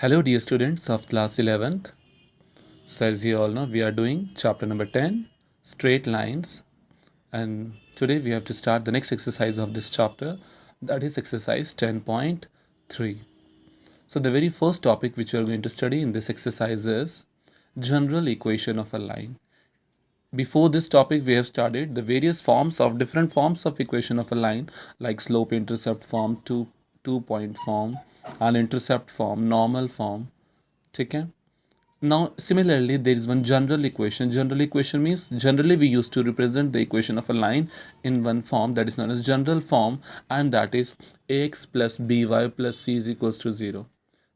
Hello dear students of class 11th. So as you all know, we are doing chapter number 10, straight lines, and today we have to start the next exercise of this chapter, that is exercise 10.3. So the very first topic which we are going to study in this exercise is general equation of a line. Before this topic we have studied the various different forms of equation of a line, like slope intercept form, two point form, and intercept form, normal form. ठीक है. Now similarly there is one general equation. General equation means generally we used to represent the equation of a line in one form, that is known as general form, and that is ax plus by plus c is equals to 0,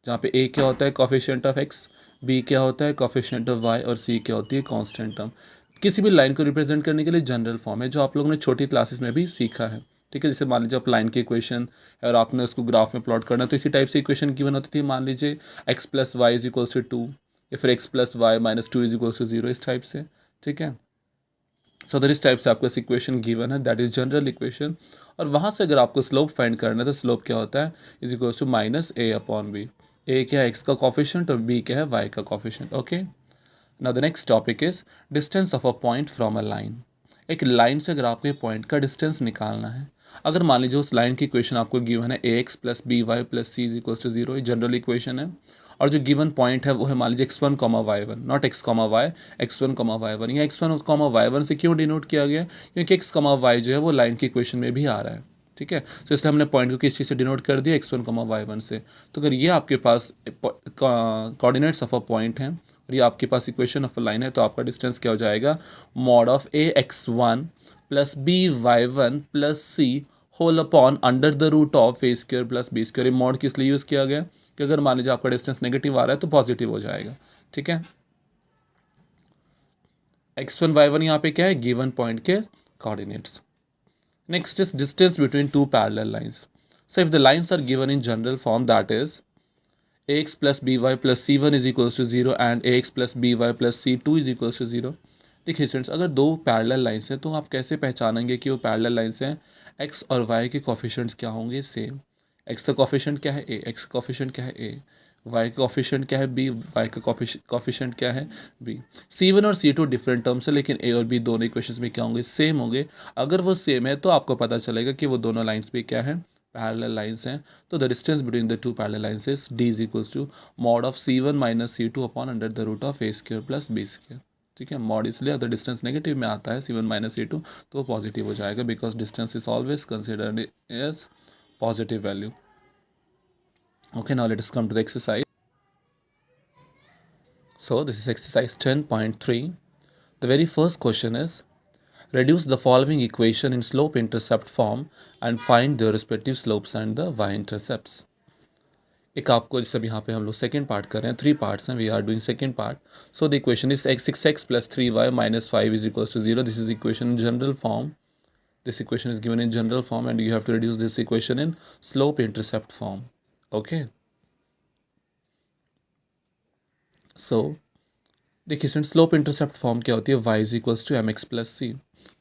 जहाँ पे a क्या होता है coefficient of x, b क्या होता है coefficient of y, और c क्या होती है कांस्टेंट टर्म. किसी भी लाइन को रिप्रेजेंट करने के लिए जनरल फॉर्म है, जो आप लोगों ने छोटी क्लासेस में भी सीखा है. ठीक है, जैसे मान लीजिए आप लाइन की इक्वेशन है और आपने उसको ग्राफ में प्लॉट करना, तो इसी टाइप से इक्वेशन गिवन होती थी. मान लीजिए x plus y is equals to 2, या फिर x plus y minus 2 is equals to 0, इस टाइप से. ठीक है, सो इस टाइप से आपको इक्वेशन गिवन है, दैट इज जनरल इक्वेशन. और वहाँ से अगर आपको स्लोप फाइंड करना है तो स्लोप क्या होता है, is equals to minus a upon b. a क्या है x का कॉफिशिएंट और b क्या है y का coefficient. Okay, now the next topic is distance of a point from a line. एक लाइन से अगर आपको पॉइंट का डिस्टेंस निकालना है, अगर मान लीजिए उस लाइन की इक्वेशन आपको गिवन है ax plus B Y plus C is equals to 0, ये जनरल इक्वेशन है. और जो गिवन पॉइंट है वो है मान लीजिए x1 comma y1, not x comma y, x1 comma y1. या x1 कॉमा y1 से क्यों डिनोट किया गया, क्योंकि x कॉमा y जो है वो लाइन की इक्वेशन में भी आ रहा है. ठीक है, तो इसलिए हमने पॉइंट को किस चीज़ से डिनोट कर दिया, x1 कॉमा y1 से. तो अगर ये आपके पास कोऑर्डिनेट्स ऑफ अ पॉइंट हैं और ये आपके पास इक्वेशन ऑफ अ लाइन है, तो आपका डिस्टेंस क्या हो जाएगा, mod of ax1 plus by1 plus c whole upon under the root of a square plus b square. Mod किस लिए यूज़ किया गया, कि अगर मान लीजिए आपका डिस्टेंस नेगेटिव आ रहा है तो पॉजिटिव हो जाएगा. ठीक है, x1 y1 यहाँ पे क्या है, गिवन पॉइंट के coordinates. Next is distance between two parallel lines. So if the lines are given in general form, that is ax plus B Y plus c one is equals to 0 and ax plus B Y plus c two is equals to 0. देखिए students, अगर दो parallel lines हैं तो आप कैसे पहचानेंगे कि वो पैरेलल लाइंस हैं, x और y के कोफिशिएंट्स क्या होंगे, सेम. x का कोफिशिएंट क्या है a, x का कोफिशिएंट क्या है a, y का कोफिशिएंट क्या है b, y का कोफिशिएंट क्या है b. c1 और c2 डिफरेंट टर्म्स है, लेकिन a और b दोनों इक्वेशंस में क्या होंगे, सेम होंगे. अगर वो सेम है तो आपको पता चलेगा कि वो दोनों लाइंस पे क्या है, पैरेलल लाइंस हैं. तो the distance between the two parallel lines is d is equals to mod of c1 minus c2 upon under the root of a square plus b square. ठीक है, मॉड इसलिए अगर distance negative में आता है c1 minus c2 तो वो positive हो जाएगा, because distance is always considered as positive value. Okay, now let us come to the exercise. So this is exercise 10.3. The very first question is, reduce the following equation in slope intercept form and find their respective slopes and the y-intercepts. एक आपको जैसे यहाँ पे हम लोग second part कर रहे हैं, 3 पार्ट्स हैं, we are doing second part. So the equation is 6x plus 3y minus 5 is equals to 0. This is equation in general form. This equation is given in general form and you have to reduce this equation in slope intercept form. Okay. So देखिए student, slope intercept form क्या होती है, y is equals to M x plus C.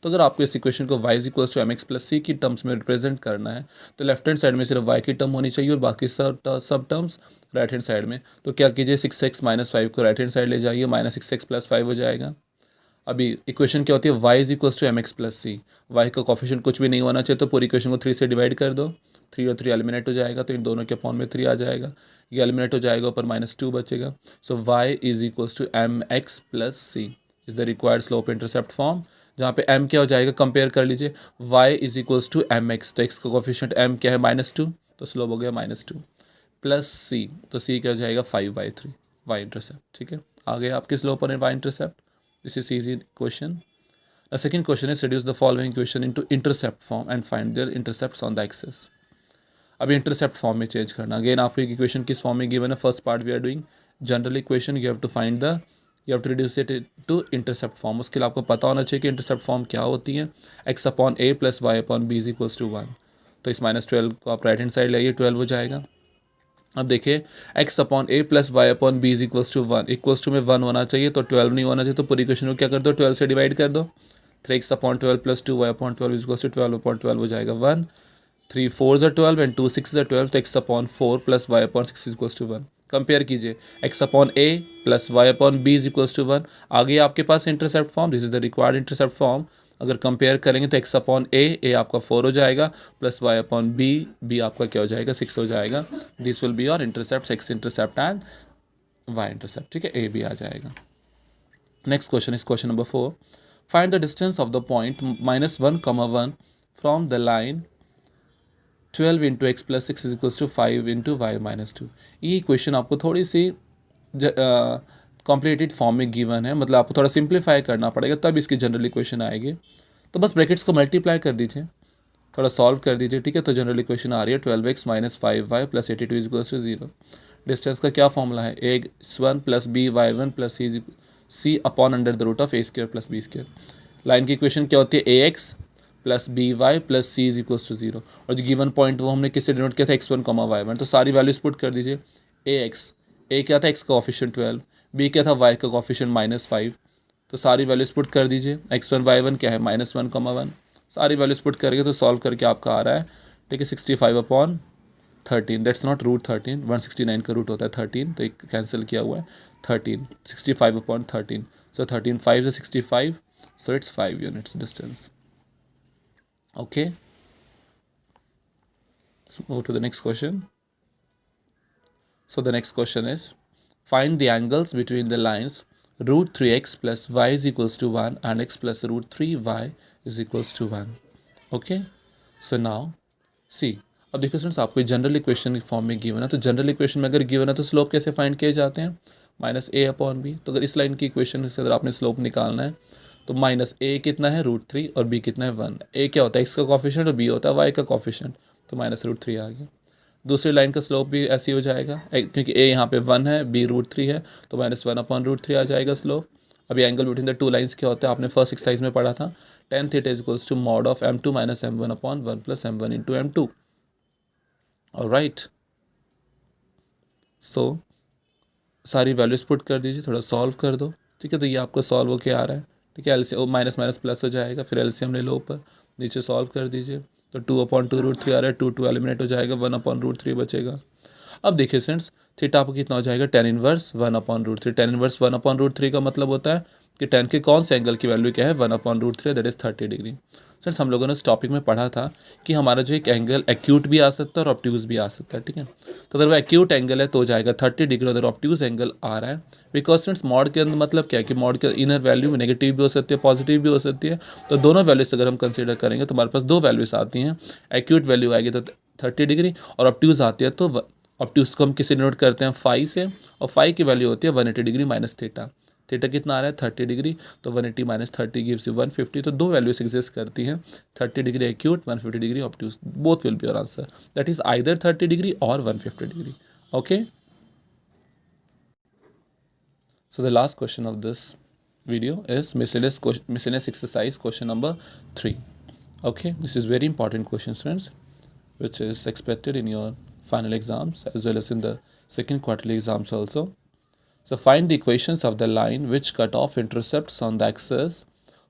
तो अगर आपको इस equation को y is equals to M x plus C की टर्म्स में रिप्रेजेंट करना है, तो लेफ्ट हैंड साइड में सिर्फ y की टर्म होनी चाहिए और बाकी सब टर्म्स राइट हैंड साइड में. तो क्या कीजिए, 6x माइनस 5 को राइट हैंड साइड ले जाइए, माइनस 6x प्लस 5 हो जाएगा. अभी इक्वेशन क्या होती है, y is equals to M x plus c. Y का कॉफिशिएंट कुछ भी नहीं होना चाहिए, तो पूरी इक्वेशन को 3 से डिवाइड कर दो. 3 और 3 एलिमिनेट हो जाएगा, तो इन दोनों के अपॉन में 3 आ जाएगा. ये एलिमिनेट हो जाएगा, ऊपर -2 बचेगा. So y is equals to M x plus C is the required slope intercept form, जहाँ पे m क्या हो जाएगा, कंपेयर कर लीजिए, y is equals to M x. तो x का कॉफिशिएंट m क्या है, -2, तो स्लोप हो गया -2 प्लस c, तो c क्या हो जाएगा 5/3 y इंटरसेप्ट. ठीक है, आ गया आपके स्लोप और y intercept. This is easy question. The second question is, reduce the following equation into intercept form and find their intercepts on the axis. अभी इंटरसेप्ट फॉर्म में चेंज करना. अगेन आपको एक इक्वेशन किस फॉर्म में गिवन है, first part we are doing general equation, you have to find the, you have to reduce it to intercept form. उसके लिए आपको पता होना चाहिए कि इंटरसेप्ट फॉर्म क्या होती है. x upon a plus Y upon B is equals to 1. तो इस -12 को आप राइट हैंड साइड ले आइए, 12 हो जाएगा. अब देखिए, x upon a plus Y upon B is equals to 1, equals to में 1 होना चाहिए, तो 12 नहीं होना चाहिए. तो पूरी इक्वेशन को क्या कर दो, 12 से डिवाइड कर दो. 3x upon 12 plus 2y upon 12 is equals to 12 upon 12 हो जाएगा 1. 3 4 12 एंड 2 6 12, तो x upon 4 plus y upon 6 is equals to 1. Compare कीजिए, X upon A plus Y upon B is equals to 1। आगे आपके पास intercept form, this is the required intercept form. अगर compare करेंगे तो एक्स अपॉन ए आपका 4 हो जाएगा, प्लस वाई अपॉन बी आपका क्या हो जाएगा, 6 हो जाएगा। This will be your intercept, x intercept and y intercept, ठीक है, ए भी आ जाएगा। Next question is question number 4, find the distance of the point -1, 1 from the line 12 into x plus 6 is equals to 5 into y minus 2। ये question आपको थोड़ी सी complicated form में गिवन है, मतलब आपको थोड़ा सिंप्लीफाई करना पड़ेगा तब इसकी जनरल इक्वेशन आएगी। तो बस ब्रैकेट्स को मल्टीप्लाई कर दीजिए, थोड़ा सॉल्व कर दीजिए, ठीक है। तो जनरल इक्वेशन आ रही है 12x minus 5y plus 82 is equals to 0। Distance का क्या फॉर्मूला है, x1 plus B Y one plus C upon under the root of A square plus B square. Line की इक्वेशन क्या होती है, A X plus B Y plus C is equals to 0। और जो given point वो हमने किससे denote किया था, x1 कॉमा वाई वन। तो सारी वैल्यूज पुट कर दीजिए, ए एक्स, ए क्या था, x का ऑफिशियन 12, बी क्या था, y का ऑफिशियन -5। तो सारी वैल्यूज पुट कर दीजिए, x1 y1 क्या है, -1 कॉमा 1। सारी वैल्यूज पुट करके तो सॉल्व करके आपका आ रहा है, ठीक है, 65 अपॉन 13, दैट्स नॉट रूट 13, 169 का रूट होता है 13, तो एक कैंसिल किया हुआ है 13, 65 अपॉन 13, सो 13 5 से 65, so it's 5 units distance. Okay, move to the next question. So the next question is, find the angles between the lines root 3x plus y is equals to 1 and x plus root 3y is equals to 1. Okay, so now see, अब देखो students, आपको general equation form में given है, तो general equation में अगर given है तो स्लोप कैसे फाइंड किए जाते हैं, माइनस ए अपॉन बी। तो अगर इस लाइन की इक्वेशन से अगर आपने स्लोप निकालना है तो माइनस ए कितना है, √3, और बी कितना है 1। ए क्या होता है, एक्स का कॉफिशिएंट, और बी होता है वाई का कॉफिशिएंट, तो -√3 आ गया। दूसरी लाइन का स्लोप भी ऐसे ही हो जाएगा, क्योंकि ए यहाँ पे 1 है, बी √3 है, तो -1 अपॉन √3 आ जाएगा स्लोप। अभी angle between the two lines क्या होता है, आपने फर्स्ट एक्सरसाइज में पढ़ा था, tan theta is equals to mod of m2 minus m1 upon 1 plus m1 into m2। Alright, so सारी वैल्यूज पुट कर दीजिए, थोड़ा सॉल्व कर दो, ठीक है। तो ये आपका सॉल्व होके आ रहा है, ठीक है। एलसीएम माइनस माइनस प्लस हो जाएगा, फिर एलसीएम ले लो ऊपर, नीचे सॉल्व कर दीजिए, तो 2/2 √3 आ रहा है, 2 एलिमिनेट हो जाएगा, 1/√3 बचेगा। अब देखिए फ्रेंड्स, थीटा आपको कितना हो जाएगा, tan इनवर्स 1/√3। tan इनवर्स 1/√3 का मतलब होता है कि tan के कौन से एंगल की वैल्यू क्या है, 1/√3, दैट इज 30 डिग्री। फ्रेंड्स, हम लोगों ने इस टॉपिक में पढ़ा था कि हमारा जो एक एंगल एक्यूट भी आ सकता है और ऑब्ट्यूज भी आ सकता है, ठीक है। तो अगर वो एक्यूट एंगल है तो हो जाएगा 30 डिग्री, अगर ऑब्ट्यूज एंगल आ रहा है, बिकॉज फ्रेंड्स मॉड के अंदर मतलब क्या है कि मॉड के इनर वैल्यू नेगेटिव भी हो सकती है, पॉजिटिव भी हो सकती है। तो दोनों वैल्यूज अगर हम कंसिडर करेंगे तो हमारे पास दो वैल्यूज आती हैं, एक्यूट वैल्यू आएगी तो 30 डिग्री, और ऑब्ट्यूज आती है तो ऑब्ट्यूज को हम किसी नोट करते हैं फाई से, और फाई की वैल्यू होती है 180 डिग्री माइनस थीटा। थीटा कितना आ रहा है, 30 डिग्री, तो 180 माइनस 30 गिव्स यू 150। तो दो वैल्यूज एग्जिस्ट करती हैं, 30 degree acute, 150 degree obtuse, both will be your answer, that is either 30 degree और 150 degree. Okay, so the last question of this video is miscellaneous exercise question number 3. Okay, this is very important questions friends, which is expected in your final exams as well as in the second quarterly exams also. So find the equations of the line which cut off intercepts on the axis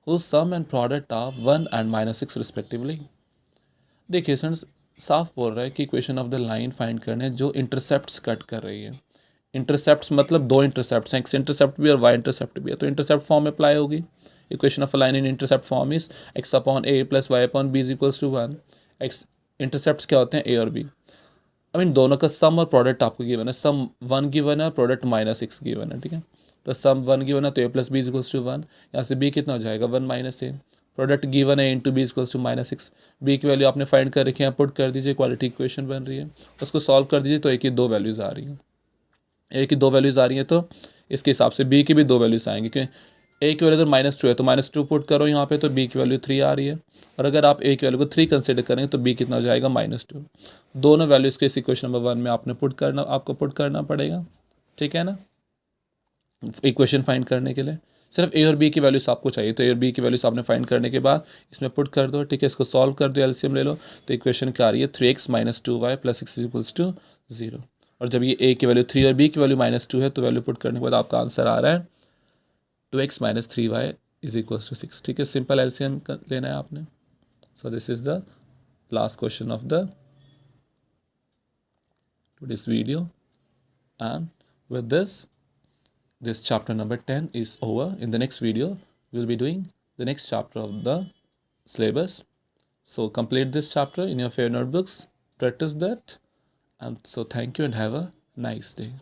whose sum and product are 1 and -6 respectively. देखिए friends, साफ बोल रहा है कि equation of the line find करने जो intercepts cut कर रही है। इंटरसेप्ट्स मतलब दो इंटरसेप्ट्स हैं, एक्स इंटरसेप्ट भी और वाई इंटरसेप्ट भी है, तो इंटरसेप्ट फॉर्म में अप्लाई होगी। Equation of a line in intercept form is x upon A plus Y upon B is equals to 1। X intercepts क्या होते हैं, ए और बी। आई मीन दोनों का सम और प्रोडक्ट आपको गिवन है, सम 1 गिवन है, प्रोडक्ट -6 गिवन है, ठीक है। तो सम 1 गिवन है तो A plus B is equals to 1, यहाँ से बी कितना हो जाएगा 1 माइनस ए, प्रोडक्ट गिवन है into B equals to -6, B की वैल्यू आपने फाइंड कर रखी है, पुट कर दीजिए, क्वालिटी इक्वेशन बन रही है, उसको सॉल्व कर दीजिए तो ए की दो वैल्यूज़ आ रही हैं, ए की दो वैल्यूज़ आ रही हैं, तो इसके हिसाब से बी की भी दो वैल्यूज़ आएंगी, क्योंकि ए की वैल्यू तो -2 है, तो -2 पुट करो यहाँ पे, तो बी की वैल्यू 3 आ रही है, और अगर आप ए की वैल्यू को 3 कंसिडर करेंगे तो बी कितना हो जाएगा -2। दोनों वैल्यूज़ को इस इक्वेशन नंबर 1 में आपको पुट करना पड़ेगा, ठीक है ना। इक्वेशन फाइंड करने के लिए सिर्फ ए और बी की वैल्यूज आपको चाहिए, तो ए और बी की वैल्यूज आपने फाइंड करने के बाद इसमें पुट कर दो, ठीक है। इसको सॉल्व कर दो, एलसीएम ले लो, तो इक्वेशन क्या आ रही है 3x minus 2y plus 6 equals to 0। और जब ये ए की वैल्यू 3 और बी की वैल्यू -2 है, तो वैल्यू पुट करने के बाद आपका आंसर आ रहा है 2x minus 3y is equals to 6, ठीक है। सिंपल एलसीएम लेना है आपने। So this is the last question of the today's video. And with this chapter number 10 is over. In the next video, we'll be doing the next chapter of the syllabus. So complete this chapter in your favorite notebooks, practice that. And so thank you and have a nice day.